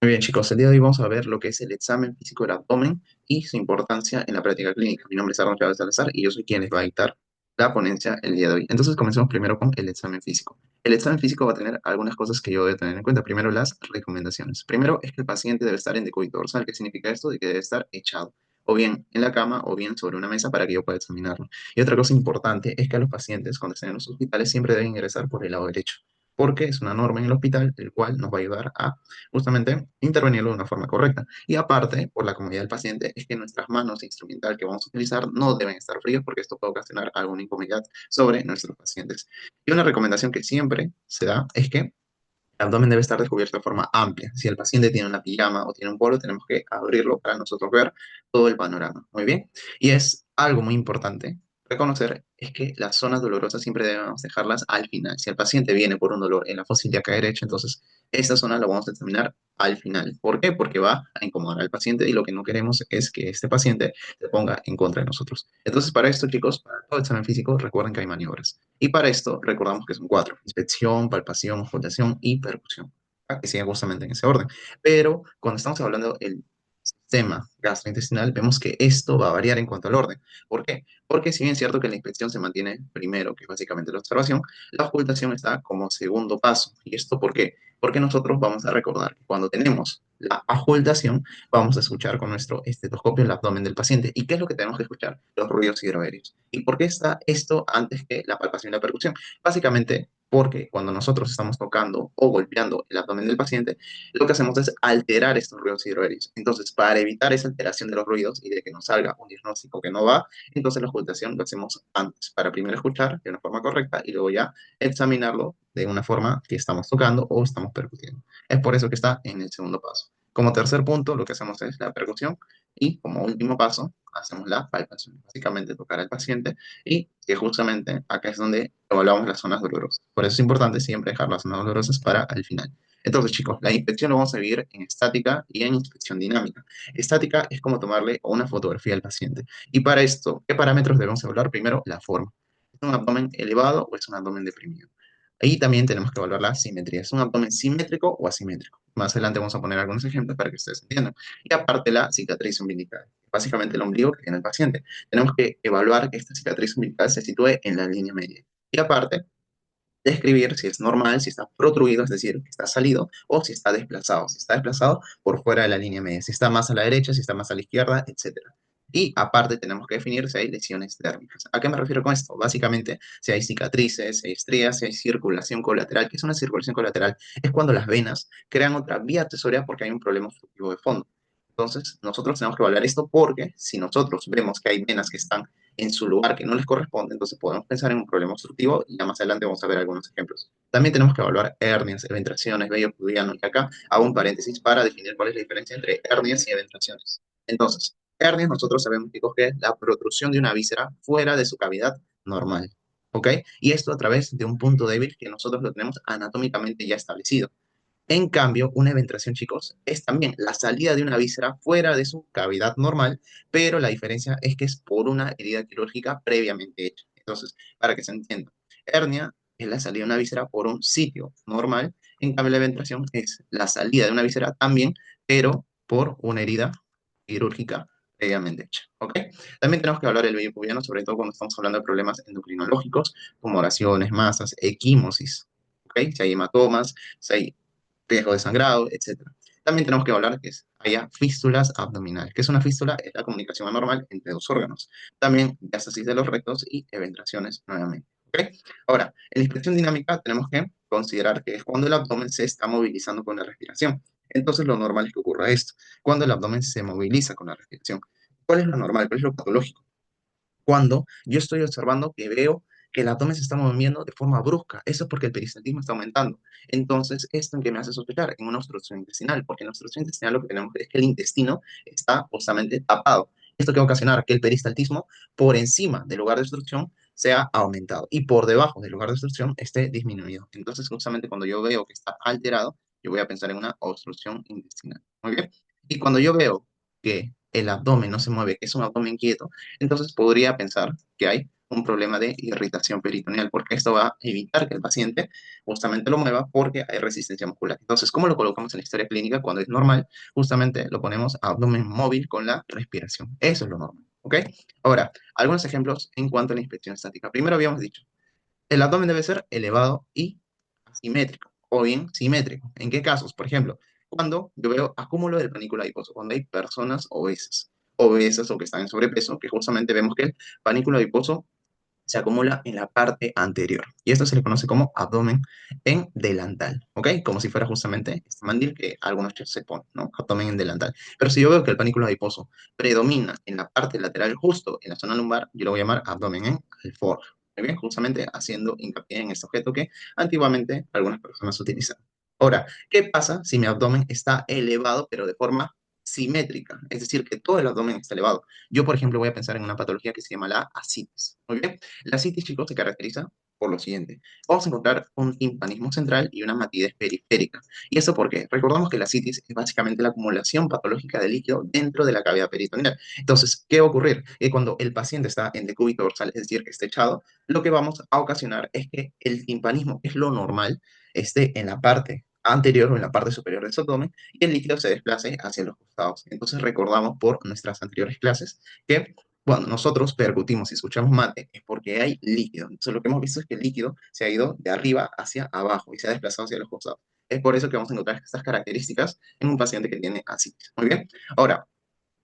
Muy bien, chicos, el día de hoy vamos a ver lo que es el examen físico del abdomen y su importancia en la práctica clínica. Mi nombre es Aaron Chávez Salazar y yo soy quien les va a dictar la ponencia el día de hoy. Entonces, comencemos primero con el examen físico. El examen físico va a tener algunas cosas que yo debo tener en cuenta. Primero, las recomendaciones. Primero, es que el paciente debe estar en decúbito dorsal. ¿Qué significa esto? De que debe estar echado, o bien en la cama, o bien sobre una mesa para que yo pueda examinarlo. Y otra cosa importante es que a los pacientes, cuando estén en los hospitales, siempre deben ingresar por el lado derecho, porque es una norma en el hospital, el cual nos va a ayudar a justamente intervenirlo de una forma correcta. Y aparte, por la comodidad del paciente, es que nuestras manos e instrumental que vamos a utilizar no deben estar fríos porque esto puede ocasionar alguna incomodidad sobre nuestros pacientes. Y una recomendación que siempre se da es que el abdomen debe estar descubierto de forma amplia. Si el paciente tiene una pijama o tiene un polo, tenemos que abrirlo para nosotros ver todo el panorama. Muy bien. Y es algo muy importante reconocer es que las zonas dolorosas siempre debemos dejarlas al final. Si el paciente viene por un dolor en la fosa ilíaca derecha, entonces esta zona la vamos a examinar al final. ¿Por qué? Porque va a incomodar al paciente y lo que no queremos es que este paciente se ponga en contra de nosotros. Entonces, para esto, chicos, para todo examen físico, recuerden que hay maniobras. Y para esto, recordamos que son cuatro: inspección, palpación, ocultación y percusión. Que siguen justamente en ese orden. Pero cuando estamos hablando del sistema gastrointestinal, vemos que esto va a variar en cuanto al orden. ¿Por qué? Porque si bien es cierto que la inspección se mantiene primero, que es básicamente la observación, la ocultación está como segundo paso. ¿Y esto por qué? Porque nosotros vamos a recordar que cuando tenemos la ocultación, vamos a escuchar con nuestro estetoscopio el abdomen del paciente. ¿Y qué es lo que tenemos que escuchar? Los ruidos hidroaéreos. ¿Y por qué está esto antes que la palpación y la percusión? Básicamente porque cuando nosotros estamos tocando o golpeando el abdomen del paciente, lo que hacemos es alterar estos ruidos hidroaéreos. Entonces, para evitar esa alteración de los ruidos y de que nos salga un diagnóstico que no va, entonces la ocultación lo hacemos antes, para primero escuchar de una forma correcta y luego ya examinarlo de una forma que estamos tocando o estamos percutiendo. Es por eso que está en el segundo paso. Como tercer punto, lo que hacemos es la percusión y como último paso, hacemos la palpación. Básicamente tocar al paciente y que justamente acá es donde evaluamos las zonas dolorosas. Por eso es importante siempre dejar las zonas dolorosas para el final. Entonces, chicos, la inspección lo vamos a dividir en estática y en inspección dinámica. Estática es como tomarle una fotografía al paciente. Y para esto, ¿qué parámetros debemos evaluar? Primero, la forma. ¿Es un abdomen elevado o es un abdomen deprimido? Ahí también tenemos que evaluar la simetría. ¿Es un abdomen simétrico o asimétrico? Más adelante vamos a poner algunos ejemplos para que ustedes entiendan. Y aparte, la cicatriz umbilical. Básicamente el ombligo que tiene el paciente. Tenemos que evaluar que esta cicatriz umbilical se sitúe en la línea media. Y aparte, describir si es normal, si está protruido, es decir, que está salido, o si está desplazado por fuera de la línea media, si está más a la derecha, si está más a la izquierda, etcétera. Y aparte tenemos que definir si hay lesiones térmicas. ¿A qué me refiero con esto? Básicamente, si hay cicatrices, si hay estrías, si hay circulación colateral. ¿Qué es una circulación colateral? Es cuando las venas crean otra vía accesoria porque hay un problema obstructivo de fondo. Entonces, nosotros tenemos que evaluar esto porque si nosotros vemos que hay venas que están en su lugar que no les corresponde, entonces podemos pensar en un problema obstructivo y ya más adelante vamos a ver algunos ejemplos. También tenemos que evaluar hernias, eventraciones, vello pubiano, y acá hago un paréntesis para definir cuál es la diferencia entre hernias y eventraciones. Entonces, hernias nosotros sabemos, chicos, que es la protrusión de una víscera fuera de su cavidad normal, ¿ok? Y esto a través de un punto débil que nosotros lo tenemos anatómicamente ya establecido. En cambio, una eventración, chicos, es también la salida de una víscera fuera de su cavidad normal, pero la diferencia es que es por una herida quirúrgica previamente hecha. Entonces, para que se entienda, hernia es la salida de una víscera por un sitio normal, en cambio la eventración es la salida de una víscera también, pero por una herida quirúrgica previamente hecha. ¿Ok? También tenemos que hablar del vello pubiano, sobre todo cuando estamos hablando de problemas endocrinológicos, como oraciones, masas, equimosis. ¿Ok? Si hay hematomas, si hay riesgo de sangrado, etcétera. También tenemos que hablar que haya fístulas abdominales. ¿Qué es una fístula? Es la comunicación anormal entre dos órganos. También diástasis de los rectos y eventraciones nuevamente. ¿Okay? Ahora, en la inspección dinámica tenemos que considerar que es cuando el abdomen se está movilizando con la respiración. Entonces, lo normal es que ocurra esto, cuando el abdomen se moviliza con la respiración. ¿Cuál es lo normal? ¿Cuál es lo patológico? Cuando yo estoy observando que veo que el abdomen se está moviendo de forma brusca. Eso es porque el peristaltismo está aumentando. Entonces, ¿esto en qué me hace sospechar? En una obstrucción intestinal, porque en la obstrucción intestinal lo que tenemos es que el intestino está justamente tapado. Esto que va a ocasionar que el peristaltismo por encima del lugar de obstrucción sea aumentado y por debajo del lugar de obstrucción esté disminuido. Entonces, justamente cuando yo veo que está alterado, yo voy a pensar en una obstrucción intestinal. Muy bien. Y cuando yo veo que el abdomen no se mueve, que es un abdomen quieto, entonces podría pensar que hay un problema de irritación peritoneal, porque esto va a evitar que el paciente justamente lo mueva porque hay resistencia muscular. Entonces, ¿cómo lo colocamos en la historia clínica cuando es normal? Justamente lo ponemos a abdomen móvil con la respiración. Eso es lo normal, ¿ok? Ahora, algunos ejemplos en cuanto a la inspección estática. Primero habíamos dicho, el abdomen debe ser elevado y asimétrico, o bien simétrico. ¿En qué casos? Por ejemplo, cuando yo veo acúmulo del panículo adiposo, cuando hay personas obesas o que están en sobrepeso, que justamente vemos que el panículo adiposo se acumula en la parte anterior. Y esto se le conoce como abdomen en delantal, ¿ok? Como si fuera justamente este mandil que algunos chefs se ponen, ¿no? Abdomen en delantal. Pero si yo veo que el panículo adiposo predomina en la parte lateral, justo en la zona lumbar, yo lo voy a llamar abdomen en alforja. Muy bien, justamente haciendo hincapié en este objeto que antiguamente algunas personas utilizaban. Ahora, ¿qué pasa si mi abdomen está elevado, pero de forma simétrica? Es decir, que todo el abdomen está elevado. Yo, por ejemplo, voy a pensar en una patología que se llama la ascitis. Muy bien. La citis, chicos, se caracteriza por lo siguiente. Vamos a encontrar un timpanismo central y una matidez periférica. ¿Y eso por qué? Recordamos que la citis es básicamente la acumulación patológica de líquido dentro de la cavidad peritoneal. Entonces, ¿qué va a ocurrir? Que cuando el paciente está en decúbito dorsal, es decir, que esté echado, lo que vamos a ocasionar es que el timpanismo, que es lo normal, esté en la parte anterior o en la parte superior del su abdomen y el líquido se desplace hacia los costados. Entonces, recordamos por nuestras anteriores clases que cuando nosotros percutimos y escuchamos mate es porque hay líquido. Entonces lo que hemos visto es que el líquido se ha ido de arriba hacia abajo y se ha desplazado hacia los costados. Es por eso que vamos a encontrar estas características en un paciente que tiene ascitis. Muy bien. Ahora,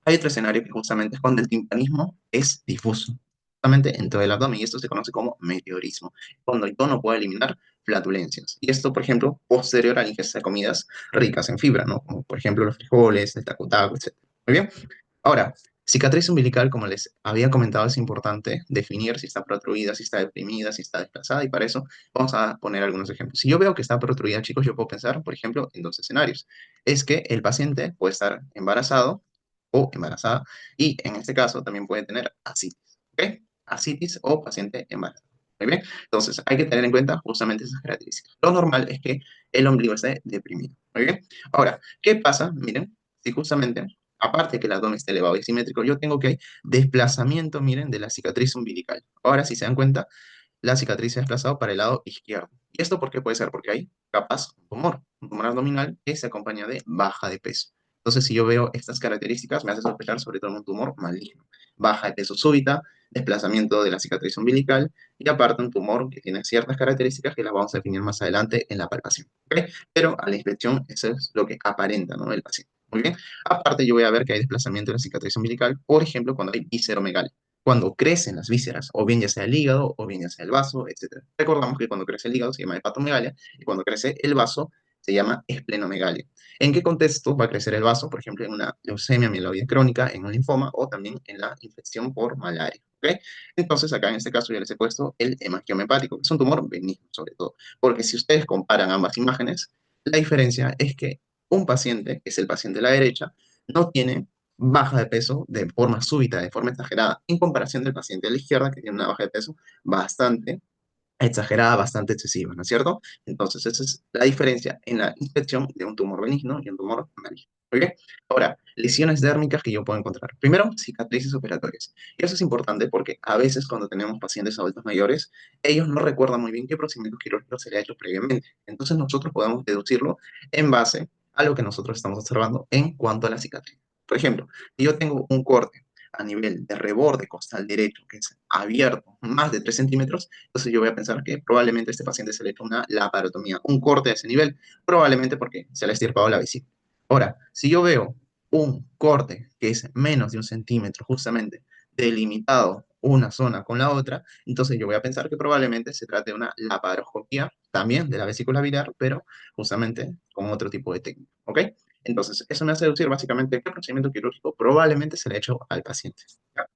hay otro escenario que justamente es cuando el timpanismo es difuso, justamente en todo el abdomen, y esto se conoce como meteorismo, cuando el tono puede eliminar flatulencias. Y esto, por ejemplo, posterior a la ingesta de comidas ricas en fibra, ¿no? Como por ejemplo los frijoles, el taco, etc. Muy bien. Ahora, cicatriz umbilical, como les había comentado, es importante definir si está protruida, si está deprimida, si está desplazada, y para eso vamos a poner algunos ejemplos. Si yo veo que está protruida, chicos, yo puedo pensar, por ejemplo, en dos escenarios. Es que el paciente puede estar embarazado o embarazada, y en este caso también puede tener ascitis, ¿ok? Ascitis o paciente embarazada. Muy bien, entonces hay que tener en cuenta justamente esas características. Lo normal es que el ombligo esté deprimido. Muy bien, ahora, ¿qué pasa? Miren, si justamente aparte que el abdomen esté elevado y simétrico, yo tengo que desplazamiento, miren, de la cicatriz umbilical. Ahora, si se dan cuenta, la cicatriz se ha desplazado para el lado izquierdo. ¿Y esto por qué puede ser? Porque hay capaz un tumor abdominal que se acompaña de baja de peso. Entonces, si yo veo estas características, me hace sospechar sobre todo en un tumor maligno. Baja de peso súbita, desplazamiento de la cicatriz umbilical y aparte un tumor que tiene ciertas características que las vamos a definir más adelante en la palpación. ¿Ok? Pero a la inspección eso es lo que aparenta, ¿no? El paciente. Muy bien. Aparte, yo voy a ver que hay desplazamiento de la cicatriz umbilical, por ejemplo, cuando hay visceromegalia, cuando crecen las vísceras, o bien ya sea el hígado, o bien ya sea el vaso, etc. Recordamos que cuando crece el hígado se llama hepatomegalia, y cuando crece el vaso se llama esplenomegalia. ¿En qué contexto va a crecer el vaso? Por ejemplo, en una leucemia mieloide crónica, en un linfoma, o también en la infección por malaria. ¿Ok? Entonces, acá en este caso ya les he puesto el hemangioma hepático, que es un tumor benigno, sobre todo, porque si ustedes comparan ambas imágenes, la diferencia es que un paciente, que es el paciente de la derecha, no tiene baja de peso de forma súbita, de forma exagerada, en comparación del paciente de la izquierda, que tiene una baja de peso bastante exagerada, bastante excesiva, ¿no es cierto? Entonces, esa es la diferencia en la inspección de un tumor benigno y un tumor maligno. ¿Ok? Ahora, lesiones dérmicas que yo puedo encontrar. Primero, cicatrices operatorias. Y eso es importante porque a veces cuando tenemos pacientes adultos mayores, ellos no recuerdan muy bien qué procedimiento quirúrgico se le ha hecho previamente. Entonces, nosotros podemos deducirlo en base a lo que nosotros estamos observando en cuanto a la cicatriz. Por ejemplo, si yo tengo un corte a nivel de reborde costal derecho, que es abierto más de 3 centímetros, entonces yo voy a pensar que probablemente este paciente se le ha hecho una laparotomía, un corte de ese nivel, probablemente porque se le ha estirpado la vesícula. Ahora, si yo veo un corte que es menos de 1 centímetro, justamente delimitado una zona con la otra, entonces yo voy a pensar que probablemente se trate de una laparoscopía también de la vesícula biliar, pero justamente con otro tipo de técnica, ¿ok? Entonces, eso me hace deducir básicamente qué procedimiento quirúrgico probablemente se le ha hecho al paciente. ¿Ya?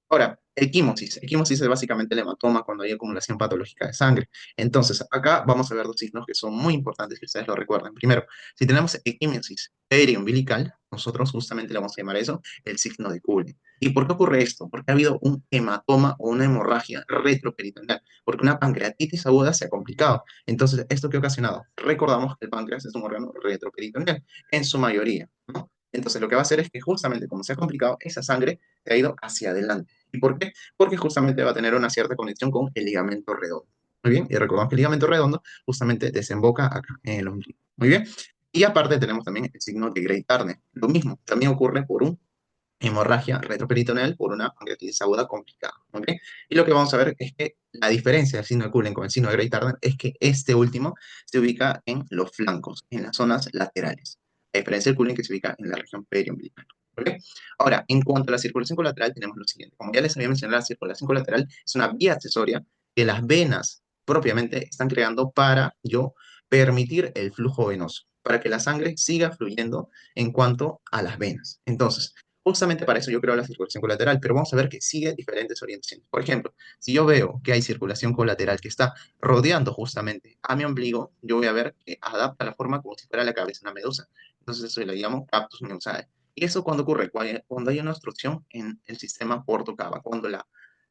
Ahora, equimosis. Equimosis es básicamente el hematoma cuando hay acumulación patológica de sangre. Entonces, acá vamos a ver dos signos que son muy importantes que ustedes lo recuerden. Primero, si tenemos equimosis periumbilical, nosotros justamente le vamos a llamar eso el signo de Cooley. ¿Y por qué ocurre esto? Porque ha habido un hematoma o una hemorragia retroperitoneal, porque una pancreatitis aguda se ha complicado. Entonces, ¿esto qué ha ocasionado? Recordamos que el páncreas es un órgano retroperitoneal, en su mayoría, ¿no? Entonces, lo que va a hacer es que justamente como se ha complicado, esa sangre se ha ido hacia adelante. ¿Y por qué? Porque justamente va a tener una cierta conexión con el ligamento redondo. Muy bien, y recordamos que el ligamento redondo justamente desemboca acá en el ombligo. Muy bien, y aparte tenemos también el signo de Grey Turner. Lo mismo, también ocurre por un hemorragia retroperitoneal por una pancreatitis aguda complicada. ¿Ok? Y lo que vamos a ver es que la diferencia del signo de Cullen con el signo de Grey Turner es que este último se ubica en los flancos, en las zonas laterales. A diferencia del Cullen que se ubica en la región periumbilical. ¿Ok? Ahora, en cuanto a la circulación colateral, tenemos lo siguiente. Como ya les había mencionado, la circulación colateral es una vía accesoria que las venas propiamente están creando para yo permitir el flujo venoso, para que la sangre siga fluyendo en cuanto a las venas. Entonces, justamente para eso yo creo la circulación colateral, pero vamos a ver que sigue diferentes orientaciones. Por ejemplo, si yo veo que hay circulación colateral que está rodeando justamente a mi ombligo, yo voy a ver que adapta la forma como si fuera la cabeza de una medusa. Entonces eso le llamo captus medusae. ¿Y eso cuando ocurre? Cuando hay una obstrucción en el sistema porto-cava, cuando la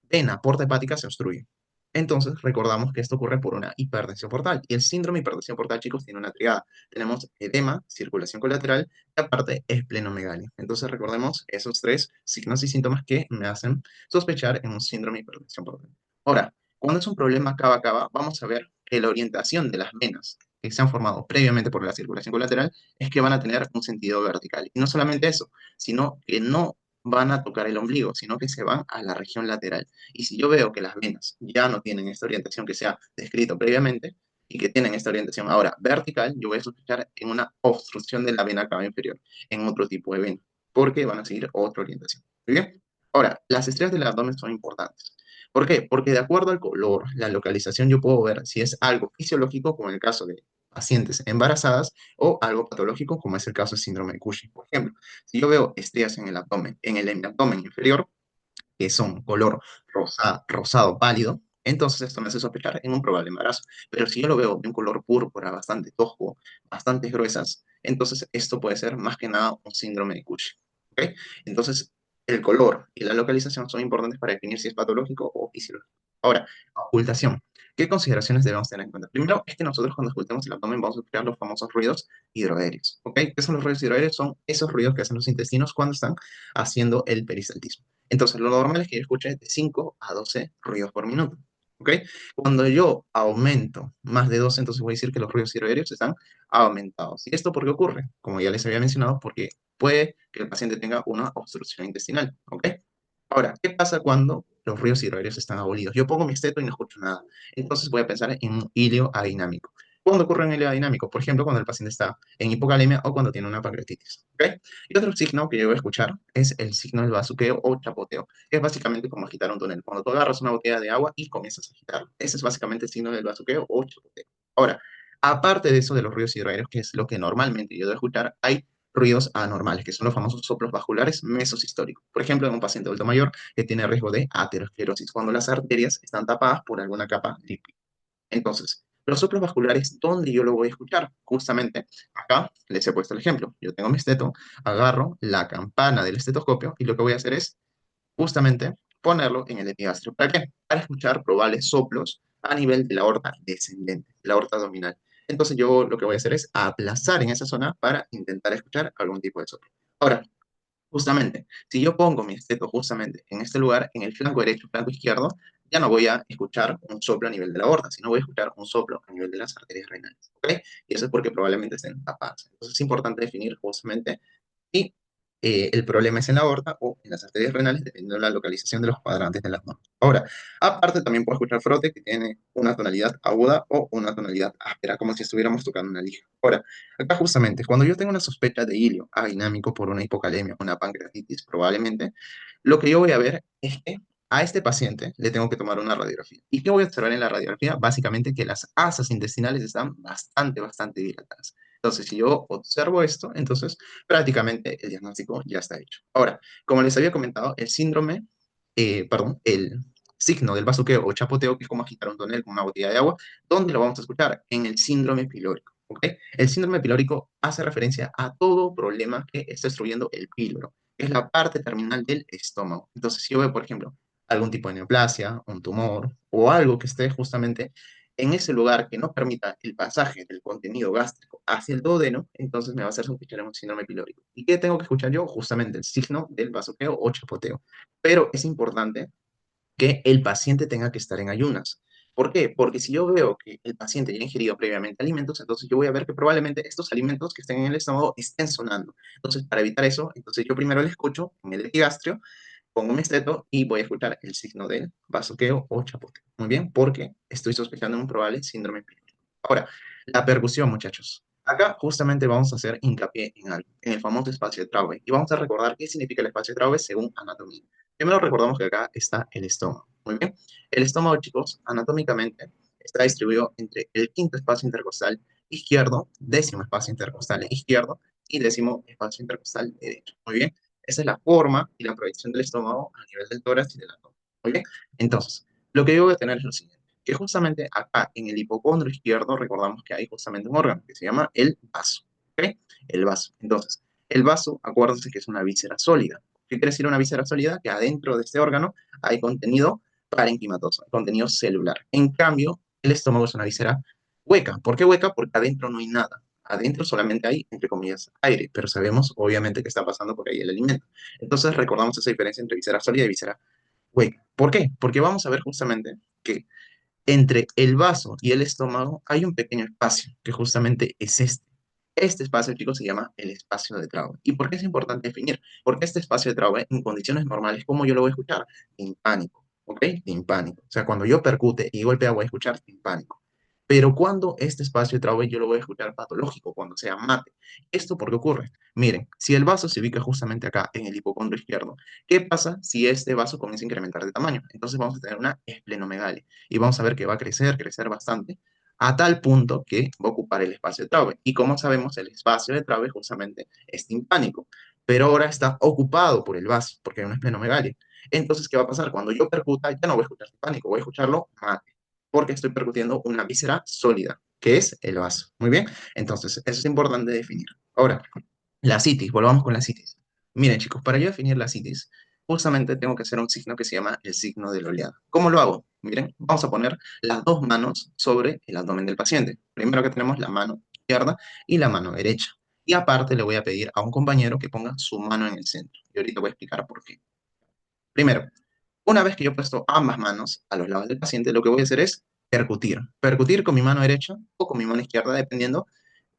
vena porta hepática se obstruye. Entonces, recordamos que esto ocurre por una hipertensión portal. Y el síndrome de hipertensión portal, chicos, tiene una triada. Tenemos edema, circulación colateral y aparte esplenomegalia. Entonces, recordemos esos tres signos y síntomas que me hacen sospechar en un síndrome de hipertensión portal. Ahora, cuando es un problema cava-cava, vamos a ver que la orientación de las venas que se han formado previamente por la circulación colateral es que van a tener un sentido vertical. Y no solamente eso, sino que no van a tocar el ombligo, sino que se van a la región lateral. Y si yo veo que las venas ya no tienen esta orientación que se ha descrito previamente y que tienen esta orientación ahora vertical, yo voy a sospechar en una obstrucción de la vena cava inferior, en otro tipo de vena, porque van a seguir otra orientación. ¿Muy bien? Ahora, las estrellas del abdomen son importantes. ¿Por qué? Porque de acuerdo al color, la localización, yo puedo ver si es algo fisiológico, como en el caso de pacientes embarazadas, o algo patológico, como es el caso del síndrome de Cushing. Por ejemplo, si yo veo estrellas en el abdomen, en el abdomen inferior, que son color rosado pálido, entonces esto me hace sospechar en un probable embarazo. Pero si yo lo veo de un color púrpura bastante tosco, bastante gruesas, entonces esto puede ser más que nada un síndrome de Cushing. ¿Ok? Entonces, el color y la localización son importantes para definir si es patológico o fisiológico. Ahora, ocultación. ¿Qué consideraciones debemos tener en cuenta? Primero, es que nosotros cuando ocultamos el abdomen vamos a escuchar los famosos ruidos hidroaéreos. ¿Ok? ¿Qué son los ruidos hidroaéreos? Son esos ruidos que hacen los intestinos cuando están haciendo el peristaltismo. Entonces, lo normal es que yo escuche de 5 a 12 ruidos por minuto. ¿Ok? Cuando yo aumento más de 12, entonces voy a decir que los ruidos hidroaéreos están aumentados. ¿Y esto por qué ocurre? Como ya les había mencionado, porque puede que el paciente tenga una obstrucción intestinal. ¿Ok? Ahora, ¿qué pasa cuando los ruidos hidroaéreos están abolidos? Yo pongo mi esteto y no escucho nada. Entonces voy a pensar en un hilio adinámico. ¿Cuándo ocurre un hilio adinámico? Por ejemplo, cuando el paciente está en hipocalemia o cuando tiene una pancreatitis. ¿Ok? Y otro signo que yo voy a escuchar es el signo del bazuqueo o chapoteo, que es básicamente como agitar un tonel. Cuando tú agarras una botella de agua y comienzas a agitar. Ese es básicamente el signo del bazuqueo o chapoteo. Ahora, aparte de eso de los ruidos hidroaéreos, que es lo que normalmente yo debo escuchar, hay ruidos anormales, que son los famosos soplos vasculares mesosistóricos. Por ejemplo, en un paciente adulto mayor que tiene riesgo de aterosclerosis, cuando las arterias están tapadas por alguna capa lípida. Entonces, los soplos vasculares, ¿dónde yo lo voy a escuchar? Justamente acá les he puesto el ejemplo. Yo tengo mi esteto, agarro la campana del estetoscopio y lo que voy a hacer es justamente ponerlo en el epigastrio. ¿Para qué? Para escuchar probables soplos a nivel de la aorta descendente, de la aorta abdominal. Entonces yo lo que voy a hacer es aplazar en esa zona para intentar escuchar algún tipo de soplo. Ahora, justamente, si yo pongo mi esteto justamente en este lugar, en el flanco derecho, flanco izquierdo, ya no voy a escuchar un soplo a nivel de la aorta, sino voy a escuchar un soplo a nivel de las arterias renales. ¿Ok? Y eso es porque probablemente estén tapadas. Entonces es importante definir justamente si el problema es en la aorta o en las arterias renales, dependiendo de la localización de los cuadrantes de las manos. Ahora, aparte también puedo escuchar frote que tiene una tonalidad aguda o una tonalidad áspera, como si estuviéramos tocando una lija. Ahora, acá justamente, cuando yo tengo una sospecha de hilio adinámico por una hipocalemia, una pancreatitis probablemente, lo que yo voy a ver es que a este paciente le tengo que tomar una radiografía. ¿Y qué voy a observar en la radiografía? Básicamente que las asas intestinales están bastante dilatadas. Entonces, si yo observo esto, entonces prácticamente el diagnóstico ya está hecho. Ahora, como les había comentado, el signo del bazuqueo o chapoteo, que es como agitar un tonel con una botella de agua, ¿dónde lo vamos a escuchar? En el síndrome pilórico. ¿Ok? El síndrome pilórico hace referencia a todo problema que está destruyendo el píloro, que es la parte terminal del estómago. Entonces, si yo veo, por ejemplo, algún tipo de neoplasia, un tumor o algo que esté justamente en ese lugar que no permita el pasaje del contenido gástrico hacia el duodeno, entonces me va a hacer sospechar un síndrome pilórico. ¿Y qué tengo que escuchar yo? Justamente el signo del vasoqueo o chapoteo. Pero es importante que el paciente tenga que estar en ayunas. ¿Por qué? Porque si yo veo que el paciente ya ha ingerido previamente alimentos, entonces yo voy a ver que probablemente estos alimentos que estén en el estómago estén sonando. Entonces, para evitar eso, entonces yo primero le escucho en el epigastrio, pongo mi esteto y voy a escuchar el signo del vasoqueo o chapoteo. Muy bien, porque estoy sospechando un probable síndrome pilórico. Ahora, la percusión, muchachos. Acá justamente vamos a hacer hincapié en algo, en el famoso espacio de Traube. Y vamos a recordar qué significa el espacio de Traube según anatomía. Primero recordamos que acá está el estómago. Muy bien. El estómago, chicos, anatómicamente está distribuido entre el quinto espacio intercostal izquierdo, décimo espacio intercostal izquierdo y décimo espacio intercostal derecho. Muy bien. Esa es la forma y la proyección del estómago a nivel del tórax y del abdomen. Muy bien. Entonces, lo que yo voy a tener es lo siguiente, que justamente acá en el hipocondrio izquierdo recordamos que hay justamente un órgano que se llama el vaso. ¿Ok? El vaso. Entonces, el vaso, acuérdense que es una víscera sólida. ¿Qué quiere decir una víscera sólida? Que adentro de este órgano hay contenido parenquimatoso, contenido celular. En cambio, el estómago es una víscera hueca. ¿Por qué hueca? Porque adentro no hay nada. Adentro solamente hay, entre comillas, aire, pero sabemos obviamente que está pasando por ahí el alimento. Entonces recordamos esa diferencia entre víscera sólida y víscera hueca. ¿Por qué? Porque vamos a ver justamente que entre el vaso y el estómago hay un pequeño espacio, que justamente es este. Este espacio, chicos, se llama el espacio de Traube. ¿Y por qué es importante definir? Porque este espacio de Traube, en condiciones normales, ¿cómo yo lo voy a escuchar? Timpánico, ¿ok? Timpánico. O sea, cuando yo percute y golpea, voy a escuchar timpánico. Pero cuando este espacio de Traube yo lo voy a escuchar patológico, cuando sea mate. ¿Esto por qué ocurre? Miren, si el vaso se ubica justamente acá, en el hipocondrio izquierdo, ¿qué pasa si este vaso comienza a incrementar de tamaño? Entonces vamos a tener una esplenomegalia y vamos a ver que va a crecer, crecer bastante, a tal punto que va a ocupar el espacio de Traube. Y como sabemos, el espacio de Traube justamente es timpánico, pero ahora está ocupado por el vaso, porque hay una esplenomegalia. Entonces, ¿qué va a pasar? Cuando yo percuta, ya no voy a escuchar timpánico, voy a escucharlo mate, porque estoy percutiendo una víscera sólida, que es el vaso. Muy bien, entonces, eso es importante definir. Ahora, la citis, volvamos con la citis. Miren, chicos, para yo definir la citis, justamente tengo que hacer un signo que se llama el signo de la oleada. ¿Cómo lo hago? Miren, vamos a poner las dos manos sobre el abdomen del paciente. Primero que tenemos la mano izquierda y la mano derecha. Y aparte le voy a pedir a un compañero que ponga su mano en el centro. Y ahorita voy a explicar por qué. Primero, una vez que yo he puesto ambas manos a los lados del paciente, lo que voy a hacer es percutir. Percutir con mi mano derecha o con mi mano izquierda, dependiendo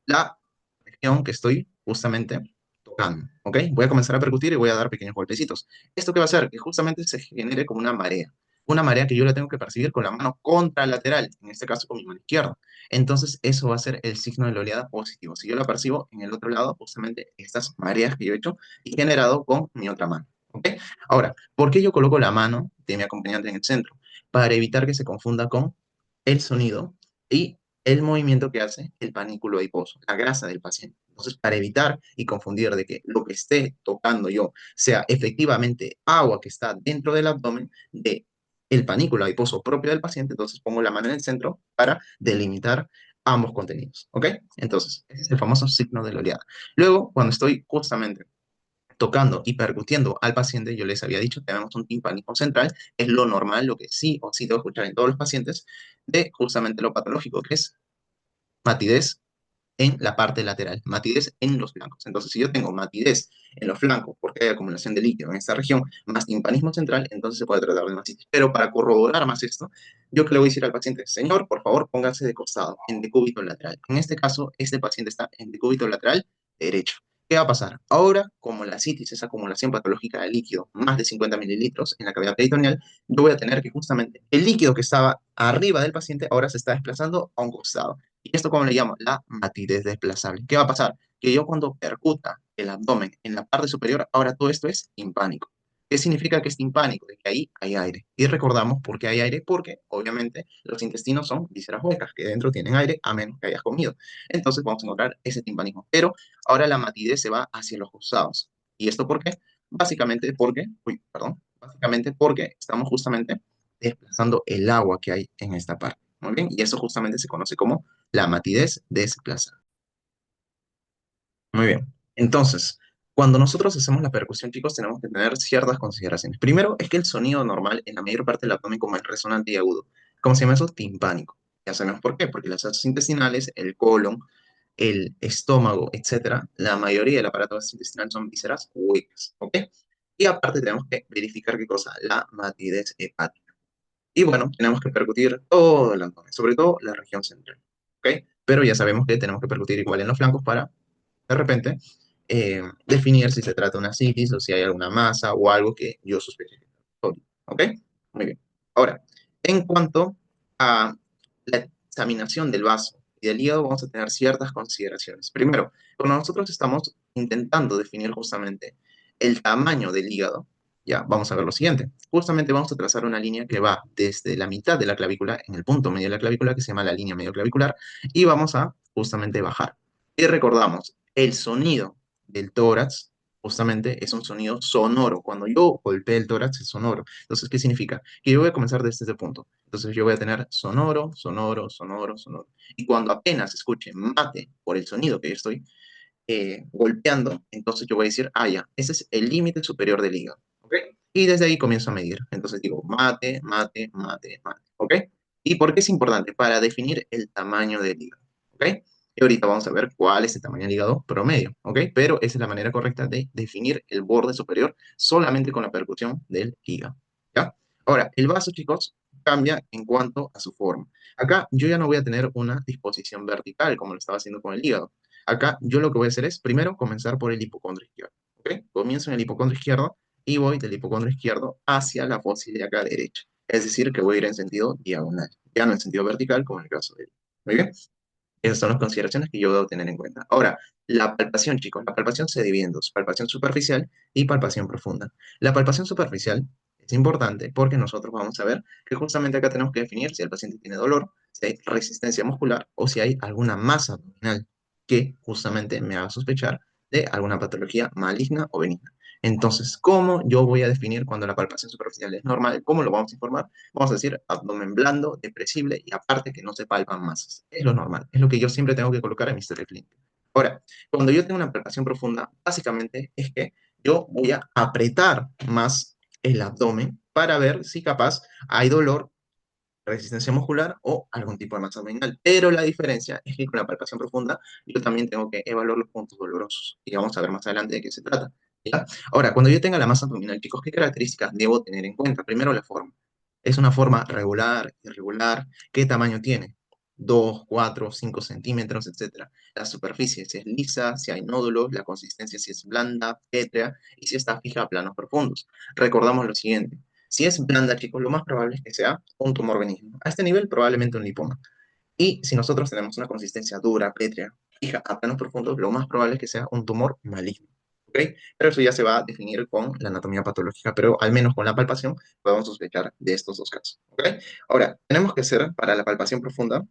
la región que estoy justamente tocando, ¿ok? Voy a comenzar a percutir y voy a dar pequeños golpecitos. ¿Esto qué va a hacer? Que justamente se genere como una marea que yo la tengo que percibir con la mano contralateral, en este caso con mi mano izquierda. Entonces, eso va a ser el signo de la oleada positivo. Si yo la percibo en el otro lado, justamente estas mareas que yo he hecho y generado con mi otra mano, ¿ok? Ahora, ¿por qué yo coloco la mano de mi acompañante en el centro? Para evitar que se confunda con el sonido y el movimiento que hace el panículo adiposo, la grasa del paciente. Entonces, para evitar y confundir de que lo que esté tocando yo sea efectivamente agua que está dentro del abdomen de el panículo adiposo propio del paciente, entonces pongo la mano en el centro para delimitar ambos contenidos, ¿ok? Entonces, ese es el famoso signo de la oleada. Luego, cuando estoy justamente tocando y percutiendo al paciente, yo les había dicho, tenemos un timpánico central, es lo normal, lo que sí o sí debo escuchar en todos los pacientes, de justamente lo patológico, que es matidez en la parte lateral, matidez en los flancos. Entonces, si yo tengo matidez en los flancos, porque hay acumulación de líquido en esta región, más timpanismo central, entonces se puede tratar de mastitis. Pero para corroborar más esto, yo que le voy a decir al paciente, señor, por favor, póngase de costado, en decúbito lateral. En este caso, este paciente está en decúbito lateral derecho. ¿Qué va a pasar? Ahora, como la citis es acumulación patológica de líquido, más de 50 mililitros en la cavidad peritoneal, yo voy a tener que justamente el líquido que estaba arriba del paciente ahora se está desplazando a un costado. ¿Y esto cómo le llamo? La matidez desplazable. ¿Qué va a pasar? Que yo cuando percuta el abdomen en la parte superior, ahora todo esto es timpánico. ¿Qué significa que es timpánico? De que ahí hay aire. Y recordamos por qué hay aire, porque obviamente los intestinos son vísceras huecas, que dentro tienen aire a menos que hayas comido. Entonces vamos a encontrar ese timpanismo. Pero ahora la matidez se va hacia los costados. ¿Y esto por qué? Básicamente porque estamos justamente desplazando el agua que hay en esta parte. Muy bien, y eso justamente se conoce como la matidez desplazada. Muy bien. Entonces, cuando nosotros hacemos la percusión, chicos, tenemos que tener ciertas consideraciones. Primero, es que el sonido normal en la mayor parte del abdomen, como el resonante y agudo, ¿cómo se llama eso? Timpánico. Ya sabemos por qué, porque las heces intestinales, el colon, el estómago, etcétera, la mayoría del aparato gastrointestinal son vísceras huecas, ¿ok? Y aparte tenemos que verificar qué cosa, la matidez hepática. Y bueno, tenemos que percutir todo el abdomen, sobre todo la región central, ¿ok? Pero ya sabemos que tenemos que percutir igual en los flancos para, de repente, definir si se trata de una citis o si hay alguna masa o algo que yo sospeche. ¿Ok? Muy bien. Ahora, en cuanto a la examinación del vaso y del hígado, vamos a tener ciertas consideraciones. Primero, cuando nosotros estamos intentando definir justamente el tamaño del hígado, ya vamos a ver lo siguiente. Justamente vamos a trazar una línea que va desde la mitad de la clavícula, en el punto medio de la clavícula, que se llama la línea medio clavicular, y vamos a justamente bajar. Y recordamos, el sonido del tórax justamente es un sonido sonoro. Cuando yo golpeo el tórax es sonoro. Entonces, ¿qué significa? Que yo voy a comenzar desde este punto. Entonces, yo voy a tener sonoro, sonoro, sonoro, sonoro. Y cuando apenas escuche mate por el sonido que yo estoy golpeando, entonces yo voy a decir, ah, ya, ese es el límite superior del hígado. ¿Ok? Y desde ahí comienzo a medir. Entonces digo, mate, mate, mate, mate. ¿Ok? ¿Y por qué es importante? Para definir el tamaño del hígado. ¿Ok? Y ahorita vamos a ver cuál es el tamaño del hígado promedio. ¿Ok? Pero esa es la manera correcta de definir el borde superior solamente con la percusión del hígado. ¿Ya? Ahora, el vaso, chicos, cambia en cuanto a su forma. Acá yo ya no voy a tener una disposición vertical como lo estaba haciendo con el hígado. Acá yo lo que voy a hacer es primero comenzar por el hipocondrio izquierdo. ¿Ok? Comienzo en el hipocondrio izquierdo y voy del hipocondrio izquierdo hacia la fosa ilíaca derecha. Es decir, que voy a ir en sentido diagonal, ya no en sentido vertical como en el caso de él. Muy bien. Esas son las consideraciones que yo debo tener en cuenta. Ahora, la palpación, chicos, la palpación se divide en dos, palpación superficial y palpación profunda. La palpación superficial es importante porque nosotros vamos a ver que justamente acá tenemos que definir si el paciente tiene dolor, si hay resistencia muscular o si hay alguna masa abdominal que justamente me haga sospechar de alguna patología maligna o benigna. Entonces, ¿cómo yo voy a definir cuando la palpación superficial es normal? ¿Cómo lo vamos a informar? Vamos a decir abdomen blando, depresible y aparte que no se palpan masas. Es lo normal, es lo que yo siempre tengo que colocar en mi historia clínica. Ahora, cuando yo tengo una palpación profunda, básicamente es que yo voy a apretar más el abdomen para ver si capaz hay dolor, resistencia muscular o algún tipo de masa abdominal. Pero la diferencia es que con la palpación profunda yo también tengo que evaluar los puntos dolorosos. Y vamos a ver más adelante de qué se trata. ¿Ya? Ahora, cuando yo tenga la masa abdominal, chicos, ¿qué características debo tener en cuenta? Primero, la forma. ¿Es una forma regular, irregular? ¿Qué tamaño tiene? 2, 4, 5 centímetros, etcétera. La superficie, si es lisa, si hay nódulos, la consistencia, si es blanda, pétrea, y si está fija a planos profundos. Recordamos lo siguiente. Si es blanda, chicos, lo más probable es que sea un tumor benigno. A este nivel, probablemente un lipoma. Y si nosotros tenemos una consistencia dura, pétrea, fija, a planos profundos, lo más probable es que sea un tumor maligno. ¿Ok? Pero eso ya se va a definir con la anatomía patológica, pero al menos con la palpación podemos sospechar de estos dos casos. ¿Ok? Ahora, tenemos que hacer para la palpación profunda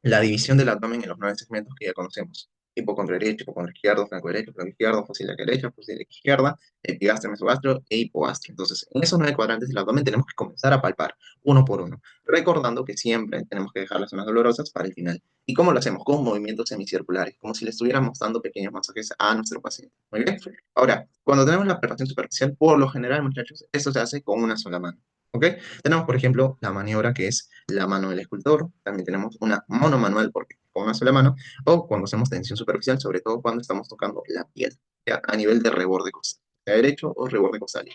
la división del abdomen en los 9 segmentos que ya conocemos. Hipocondrio derecho, hipocondrio izquierdo, flanco izquierdo, fosa ilíaca derecha, fosa ilíaca izquierda, epigastrio, mesogastrio e hipogastrio. Entonces, en esos 9 cuadrantes del abdomen tenemos que comenzar a palpar uno por uno, recordando que siempre tenemos que dejar las zonas dolorosas para el final. ¿Y cómo lo hacemos? Con movimientos semicirculares, como si le estuviéramos dando pequeños masajes a nuestro paciente. Muy bien. Ahora, cuando tenemos la palpación superficial, por lo general, muchachos, esto se hace con una sola mano. ¿Ok? Tenemos, por ejemplo, la maniobra que es la mano del escultor. También tenemos una monomanual porque con una sola mano. O cuando hacemos tensión superficial, sobre todo cuando estamos tocando la piel, ya, a nivel de reborde costal, sea derecho o reborde costal.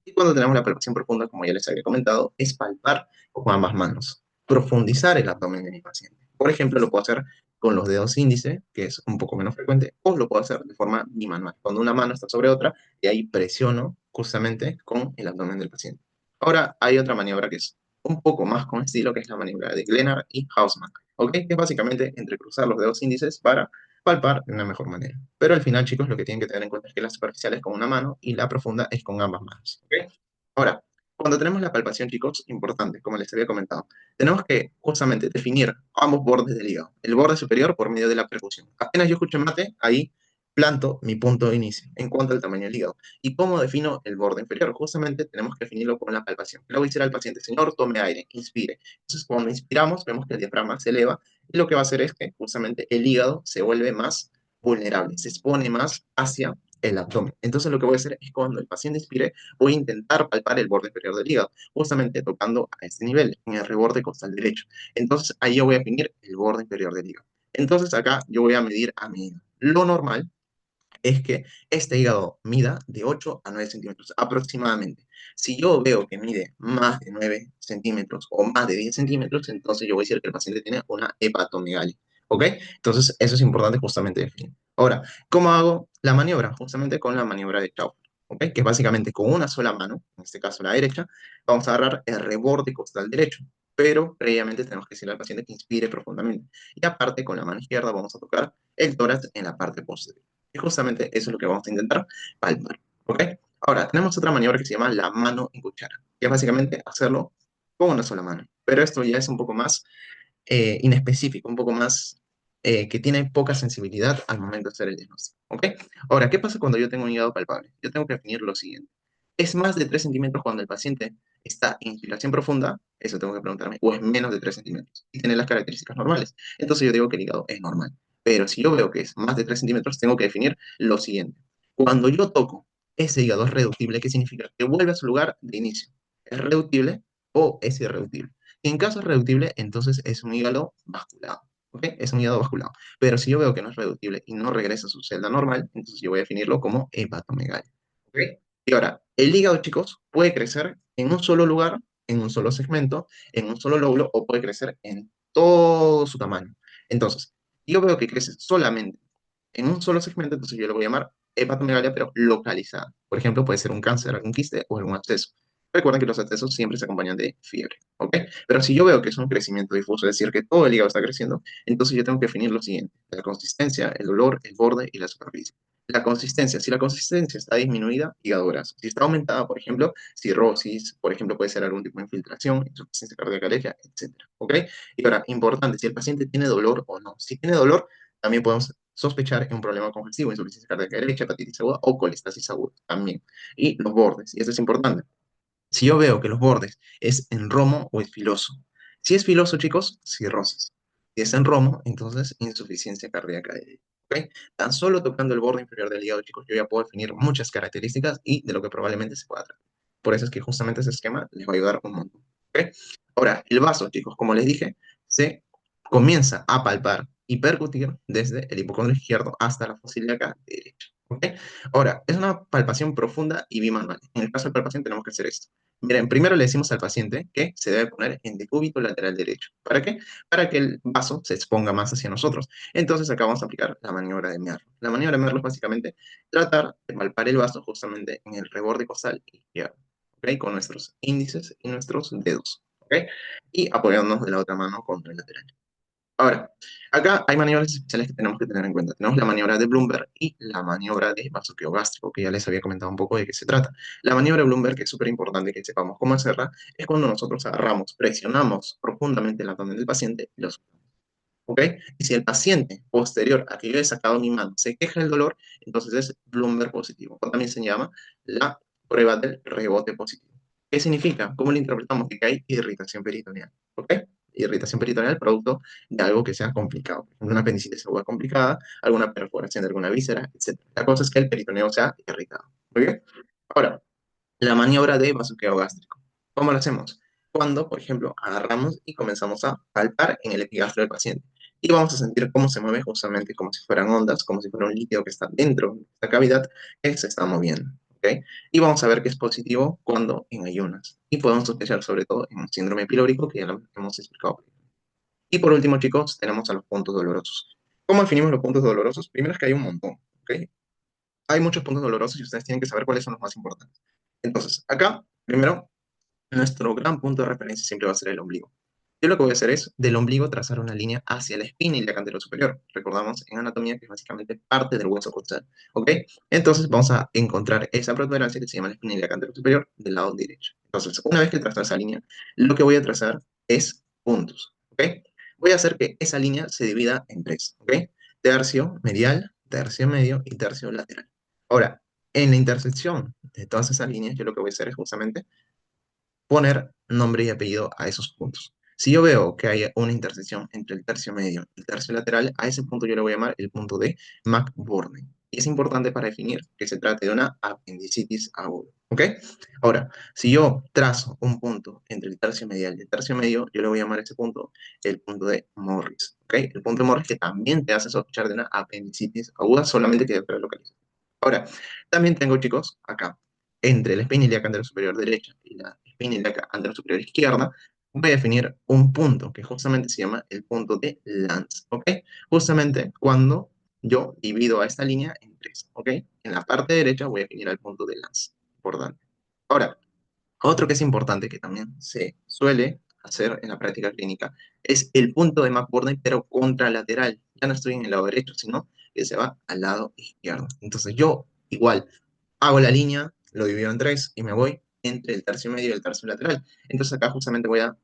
Y cuando tenemos la palpación profunda, como ya les había comentado, es palpar con ambas manos, profundizar el abdomen de mi paciente. Por ejemplo, lo puedo hacer con los dedos índice, que es un poco menos frecuente, o lo puedo hacer de forma bimanual, cuando una mano está sobre otra y ahí presiono justamente con el abdomen del paciente. Ahora hay otra maniobra que es un poco más con estilo, que es la maniobra de Glenard y Hausmann, ¿ok? Que es básicamente entrecruzar los dedos índices para palpar de una mejor manera. Pero al final, chicos, lo que tienen que tener en cuenta es que la superficial es con una mano y la profunda es con ambas manos. ¿Ok? Ahora, cuando tenemos la palpación, chicos, importante, como les había comentado, tenemos que justamente definir ambos bordes del hígado. El borde superior por medio de la percusión. Apenas yo escucho mate, ahí planto mi punto de inicio en cuanto al tamaño del hígado. ¿Y cómo defino el borde inferior? Justamente tenemos que definirlo con la palpación. Le voy a decir al paciente, señor, tome aire, inspire. Entonces, cuando inspiramos, vemos que el diafragma se eleva y lo que va a hacer es que justamente el hígado se vuelve más vulnerable, se expone más hacia el abdomen. Entonces lo que voy a hacer es cuando el paciente inspire, voy a intentar palpar el borde inferior del hígado, justamente tocando a este nivel, en el reborde costal derecho. Entonces ahí yo voy a definir el borde inferior del hígado. Entonces acá yo voy a medir a mi hígado. Lo normal es que este hígado mida de 8 a 9 centímetros aproximadamente. Si yo veo que mide más de 9 centímetros o más de 10 centímetros, entonces yo voy a decir que el paciente tiene una hepatomegalia. ¿Ok? Entonces, eso es importante justamente definir. Ahora, ¿cómo hago la maniobra? Justamente con la maniobra de Chau. ¿Ok? Que es básicamente con una sola mano, en este caso la derecha, vamos a agarrar el reborde costal derecho. Pero previamente tenemos que decirle al paciente que inspire profundamente. Y aparte, con la mano izquierda vamos a tocar el tórax en la parte posterior. Y justamente eso es lo que vamos a intentar palpar. ¿Ok? Ahora, tenemos otra maniobra que se llama la mano en cuchara, que es básicamente hacerlo con una sola mano. Pero esto ya es un poco más inespecífico, un poco más que tiene poca sensibilidad al momento de hacer el diagnóstico. ¿Ok? Ahora, ¿qué pasa cuando yo tengo un hígado palpable? Yo tengo que definir lo siguiente. ¿Es más de 3 centímetros cuando el paciente está en inspiración profunda? Eso tengo que preguntarme. ¿O es menos de 3 centímetros? Y tiene las características normales. Entonces yo digo que el hígado es normal. Pero si yo veo que es más de 3 centímetros, tengo que definir lo siguiente. Cuando yo toco ese hígado es reductible, ¿qué significa? Que vuelve a su lugar de inicio. ¿Es reductible o es irreductible? En caso es reductible, entonces es un hígado basculado. ¿Ok? Es un hígado basculado. Pero si yo veo que no es reductible y no regresa a su celda normal, entonces yo voy a definirlo como hepatomegalia. ¿Ok? Y ahora, el hígado, chicos, puede crecer en un solo lugar, en un solo segmento, en un solo lóbulo, o puede crecer en todo su tamaño. Entonces, yo veo que crece solamente en un solo segmento, entonces yo lo voy a llamar hepatomegalia, pero localizada. Por ejemplo, puede ser un cáncer, algún quiste o algún absceso. Recuerden que los abscesos siempre se acompañan de fiebre, ¿ok? Pero si yo veo que es un crecimiento difuso, es decir, que todo el hígado está creciendo, entonces yo tengo que definir lo siguiente: la consistencia, el dolor, el borde y la superficie. La consistencia, si la consistencia está disminuida, hígado graso. Si está aumentada, por ejemplo, cirrosis, por ejemplo, puede ser algún tipo de infiltración, insuficiencia cardíaca alergia, etcétera, ¿ok? Y ahora, importante, si el paciente tiene dolor o no. Si tiene dolor, también podemos sospechar en un problema congestivo, insuficiencia cardíaca derecha, hepatitis aguda o colestasis aguda también. Y los bordes, y eso es importante. Si yo veo que los bordes es en romo o es filoso. Si es filoso, chicos, cirrosis. Si es en romo, entonces insuficiencia cardíaca derecha. ¿Ok? Tan solo tocando el borde inferior del hígado, chicos, yo ya puedo definir muchas características y de lo que probablemente se pueda tratar. Por eso es que justamente ese esquema les va a ayudar un montón. ¿Ok? Ahora, el vaso, chicos, como les dije, se comienza a palpar y percutir desde el hipocondrio izquierdo hasta la fosa ilíaca derecha. ¿Ok? Ahora, es una palpación profunda y bimanual. En el caso de palpación tenemos que hacer esto. Miren, primero le decimos al paciente que se debe poner en decúbito lateral derecho. ¿Para qué? Para que el vaso se exponga más hacia nosotros. Entonces acá vamos a aplicar la maniobra de Merlo. La maniobra de Merlo es básicamente tratar de palpar el vaso justamente en el reborde costal izquierdo, ¿ok? Con nuestros índices y nuestros dedos, ¿ok? Y apoyándonos de la otra mano contra el lateral. Ahora, acá hay maniobras especiales que tenemos que tener en cuenta. Tenemos la maniobra de Bloomberg y la maniobra de vasoqueo gástrico, que ya les había comentado un poco de qué se trata. La maniobra de Bloomberg, que es súper importante que sepamos cómo hacerla, es cuando nosotros agarramos, presionamos profundamente el abdomen del paciente y los, ¿ok? Y si el paciente posterior a que yo he sacado mi mano se queja del dolor, entonces es Bloomberg positivo. O también se llama la prueba del rebote positivo. ¿Qué significa? ¿Cómo lo interpretamos? Que hay irritación peritoneal, ¿ok? Irritación peritoneal producto de algo que sea complicado. Una apendicitis aguda complicada, alguna perforación de alguna víscera, etc. La cosa es que el peritoneo sea irritado. ¿Ok? Ahora, la maniobra de vasoqueo gástrico. ¿Cómo lo hacemos? Cuando, por ejemplo, agarramos y comenzamos a palpar en el epigastrio del paciente. Y vamos a sentir cómo se mueve justamente como si fueran ondas, como si fuera un líquido que está dentro de esta cavidad que se está moviendo. ¿Ok? Y vamos a ver que es positivo cuando en ayunas. Y podemos sospechar sobre todo en un síndrome pilórico que ya lo hemos explicado. Y por último, chicos, tenemos a los puntos dolorosos. ¿Cómo definimos los puntos dolorosos? Primero es que hay un montón. ¿Ok? Hay muchos puntos dolorosos y ustedes tienen que saber cuáles son los más importantes. Entonces, acá, primero, nuestro gran punto de referencia siempre va a ser el ombligo. Yo lo que voy a hacer es del ombligo trazar una línea hacia la espina y la cantero superior. Recordamos en anatomía que es básicamente parte del hueso costal. ¿Ok? Entonces vamos a encontrar esa protuberancia que se llama la espina y la cantero superior del lado derecho. Entonces, una vez que trazo esa línea, lo que voy a trazar es puntos. ¿Ok? Voy a hacer que esa línea se divida en tres. ¿Ok? Tercio medial, tercio medio y tercio lateral. Ahora, en la intersección de todas esas líneas, yo lo que voy a hacer es justamente poner nombre y apellido a esos puntos. Si yo veo que hay una intersección entre el tercio medio y el tercio lateral, a ese punto yo le voy a llamar el punto de McBurney. Y es importante para definir que se trate de una apendicitis aguda. ¿Ok? Ahora, si yo trazo un punto entre el tercio medial y el tercio medio, yo le voy a llamar a ese punto el punto de Morris. ¿Ok? El punto de Morris que también te hace sospechar de una apendicitis aguda, solamente que de localizar. Ahora, también tengo, chicos, acá, entre la espina ilíaca anterior superior derecha y la espina ilíaca anterior superior izquierda, voy a definir un punto que justamente se llama el punto de Lanz, ¿ok? Justamente cuando yo divido a esta línea en tres, ¿ok? En la parte derecha voy a definir el punto de Lanz, importante. Ahora, otro que es importante que también se suele hacer en la práctica clínica es el punto de McBurney, pero contralateral. Ya no estoy en el lado derecho, sino que se va al lado izquierdo. Entonces yo igual hago la línea, lo divido en tres y me voy entre el tercio medio y el tercio lateral. Entonces acá justamente voy a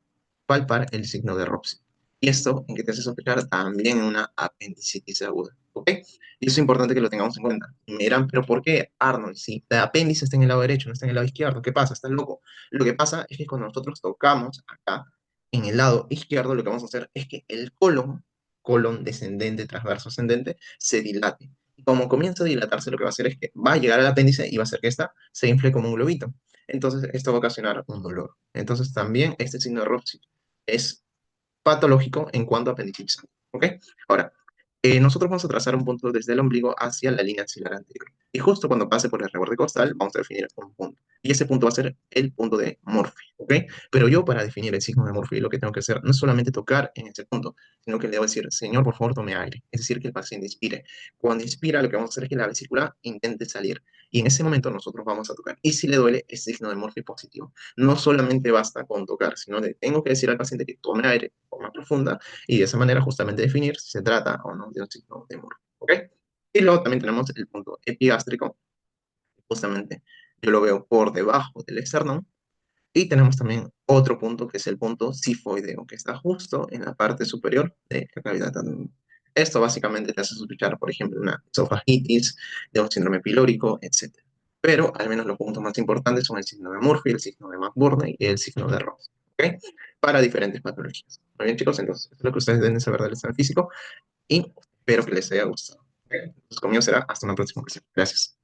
palpar el signo de Robson. Y esto en que te hace sospechar también en una apendicitis aguda. ¿Ok? Y eso es importante que lo tengamos en cuenta. Y me dirán, pero ¿por qué, Arnold? Si la apéndice está en el lado derecho, no está en el lado izquierdo, ¿qué pasa? ¿Estás loco? Lo que pasa es que cuando nosotros tocamos acá, en el lado izquierdo, lo que vamos a hacer es que el colon descendente, transverso ascendente, se dilate. Y como comienza a dilatarse, lo que va a hacer es que va a llegar al apéndice y va a hacer que ésta se infle como un globito. Entonces, esto va a ocasionar un dolor. Entonces, también este signo de Robson es patológico en cuanto a apendicitis. ¿Ok? Ahora, nosotros vamos a trazar un punto desde el ombligo hacia la línea axilar anterior. Y justo cuando pase por el reborde costal, vamos a definir un punto. Y ese punto va a ser el punto de Morphy, ¿ok? Pero yo para definir el signo de Morphy, lo que tengo que hacer no es solamente tocar en ese punto, sino que le debo decir, señor, por favor, tome aire. Es decir, que el paciente inspire. Cuando inspira, lo que vamos a hacer es que la vesícula intente salir. Y en ese momento nosotros vamos a tocar. Y si le duele, es signo de Morphy positivo. No solamente basta con tocar, sino que tengo que decir al paciente que tome aire de forma profunda y de esa manera justamente definir si se trata o no de un signo de Morphy. ¿Ok? Y luego también tenemos el punto epigástrico, justamente yo lo veo por debajo del esternón, y tenemos también otro punto que es el punto cifoideo, que está justo en la parte superior de la cavidad abdominal. Esto básicamente te hace sospechar, por ejemplo, una esofagitis, de un síndrome pilórico, etc. Pero al menos los puntos más importantes son el signo de Murphy, el signo de McBurney y el signo de Ross. ¿Ok? Para diferentes patologías. Muy bien, chicos, entonces, esto es lo que ustedes deben saber del examen físico y espero que les haya gustado. ¿Ok? Entonces, conmigo será hasta una próxima ocasión. Gracias.